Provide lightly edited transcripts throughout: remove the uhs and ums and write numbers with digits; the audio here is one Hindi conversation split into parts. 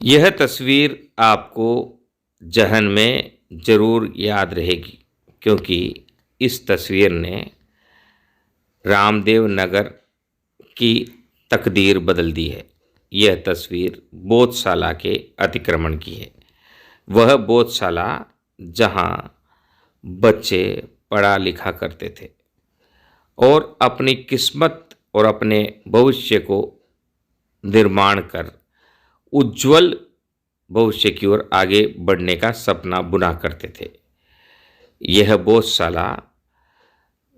यह तस्वीर आपको ज़हन में ज़रूर याद रहेगी, क्योंकि इस तस्वीर ने रामदेव नगर की तकदीर बदल दी है। यह तस्वीर बोधशाला के अतिक्रमण की है। वह बोधशाला जहाँ बच्चे पढ़ा लिखा करते थे और अपनी किस्मत और अपने भविष्य को निर्माण कर उज्ज्वल भविष्य की ओर आगे बढ़ने का सपना बुना करते थे। यह बोधशाला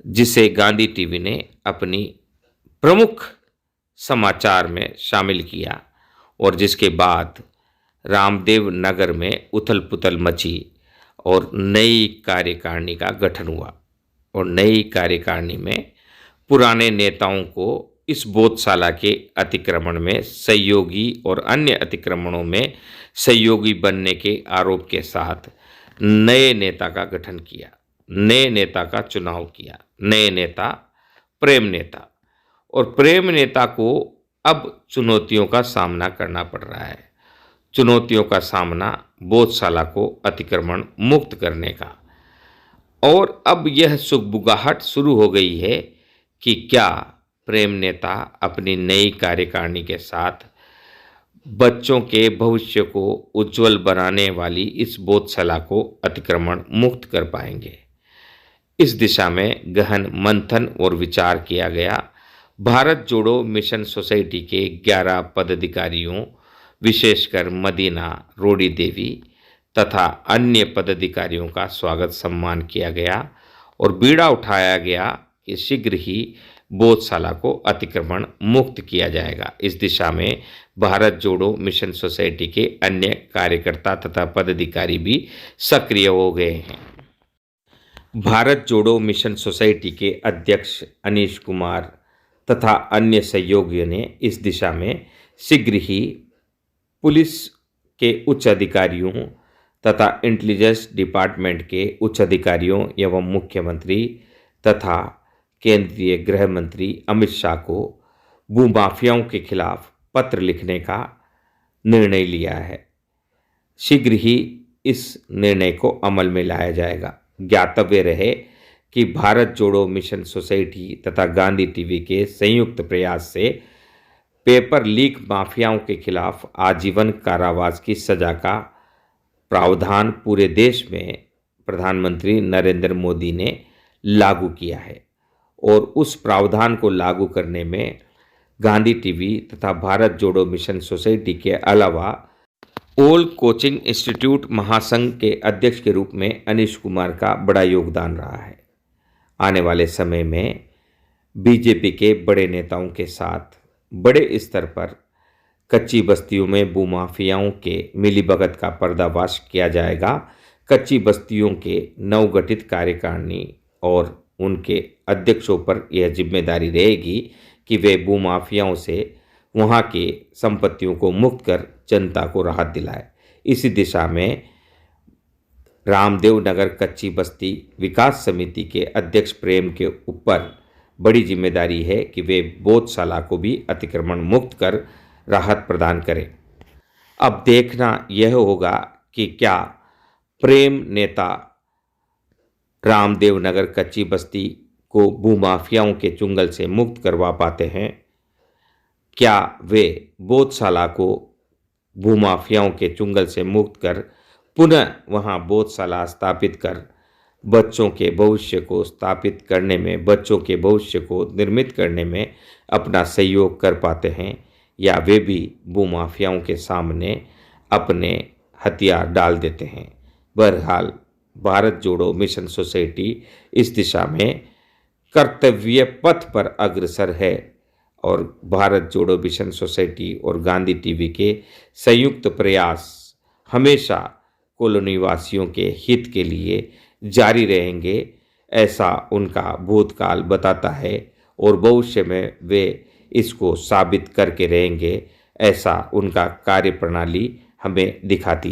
जिसे गांधी टीवी ने अपनी प्रमुख समाचार में शामिल किया और जिसके बाद रामदेव नगर में उथल पुथल मची और नई कार्यकारिणी का गठन हुआ और नई कार्यकारिणी में पुराने नेताओं को इस बोधशाला के अतिक्रमण में सहयोगी और अन्य अतिक्रमणों में सहयोगी बनने के आरोप के साथ नए नेता का गठन किया, नए नेता का चुनाव किया। नए नेता प्रेम नेता, और प्रेम नेता को अब चुनौतियों का सामना करना पड़ रहा है। चुनौतियों का सामना बोधशाला को अतिक्रमण मुक्त करने का। और अब यह सुगबुगाहट शुरू हो गई है कि क्या प्रेम नेता अपनी नई कार्यकारिणी के साथ बच्चों के भविष्य को उज्जवल बनाने वाली इस बोधशाला को अतिक्रमण मुक्त कर पाएंगे। इस दिशा में गहन मंथन और विचार किया गया। भारत जोड़ो मिशन सोसाइटी के 11 पदाधिकारियों, विशेषकर मदीना रोड़ी देवी तथा अन्य पदाधिकारियों का स्वागत सम्मान किया गया और बीड़ा उठाया गया कि शीघ्र ही बोधशाला को अतिक्रमण मुक्त किया जाएगा। इस दिशा में भारत जोड़ो मिशन सोसाइटी के अन्य कार्यकर्ता तथा पदाधिकारी भी सक्रिय हो गए हैं। भारत जोड़ो मिशन सोसाइटी के अध्यक्ष अनीश कुमार तथा अन्य सहयोगियों ने इस दिशा में शीघ्र ही पुलिस के उच्च अधिकारियों तथा इंटेलिजेंस डिपार्टमेंट के उच्च अधिकारियों एवं मुख्यमंत्री तथा केंद्रीय गृह मंत्री अमित शाह को भूमाफियाओं के खिलाफ पत्र लिखने का निर्णय लिया है। शीघ्र ही इस निर्णय को अमल में लाया जाएगा। ज्ञातव्य रहे कि भारत जोड़ो मिशन सोसाइटी तथा गांधी टीवी के संयुक्त प्रयास से पेपर लीक माफियाओं के खिलाफ आजीवन कारावास की सजा का प्रावधान पूरे देश में प्रधानमंत्री नरेंद्र मोदी ने लागू किया है और उस प्रावधान को लागू करने में गांधी टीवी तथा भारत जोड़ो मिशन सोसाइटी के अलावा ओल्ड कोचिंग इंस्टीट्यूट महासंघ के अध्यक्ष के रूप में अनीश कुमार का बड़ा योगदान रहा है। आने वाले समय में बीजेपी के बड़े नेताओं के साथ बड़े स्तर पर कच्ची बस्तियों में भूमाफियाओं के मिलीभगत का पर्दाफाश किया जाएगा। कच्ची बस्तियों के नवगठित कार्यकारिणी और उनके अध्यक्षों पर यह जिम्मेदारी रहेगी कि वे भूमाफियाओं से वहाँ की संपत्तियों को मुक्त कर जनता को राहत दिलाए। इसी दिशा में रामदेव नगर कच्ची बस्ती विकास समिति के अध्यक्ष प्रेम के ऊपर बड़ी जिम्मेदारी है कि वे बोधशाला को भी अतिक्रमण मुक्त कर राहत प्रदान करें। अब देखना यह होगा कि क्या प्रेम नेता रामदेव नगर कच्ची बस्ती को भूमाफियाओं के चुंगल से मुक्त करवा पाते हैं। क्या वे बोधशाला को भूमाफियाओं के चुंगल से मुक्त कर पुनः वहां बोधशाला स्थापित कर बच्चों के भविष्य को स्थापित करने में, बच्चों के भविष्य को निर्मित करने में अपना सहयोग कर पाते हैं, या वे भी भूमाफियाओं के सामने अपने हथियार डाल देते हैं। बहरहाल भारत जोड़ो मिशन सोसाइटी इस दिशा में कर्तव्य पथ पर अग्रसर है और भारत जोड़ो मिशन सोसाइटी और गांधी टीवी के संयुक्त प्रयास हमेशा कॉलोनीवासियों के हित के लिए जारी रहेंगे, ऐसा उनका भूतकाल बताता है और भविष्य में वे इसको साबित करके रहेंगे, ऐसा उनका कार्यप्रणाली हमें दिखाती है।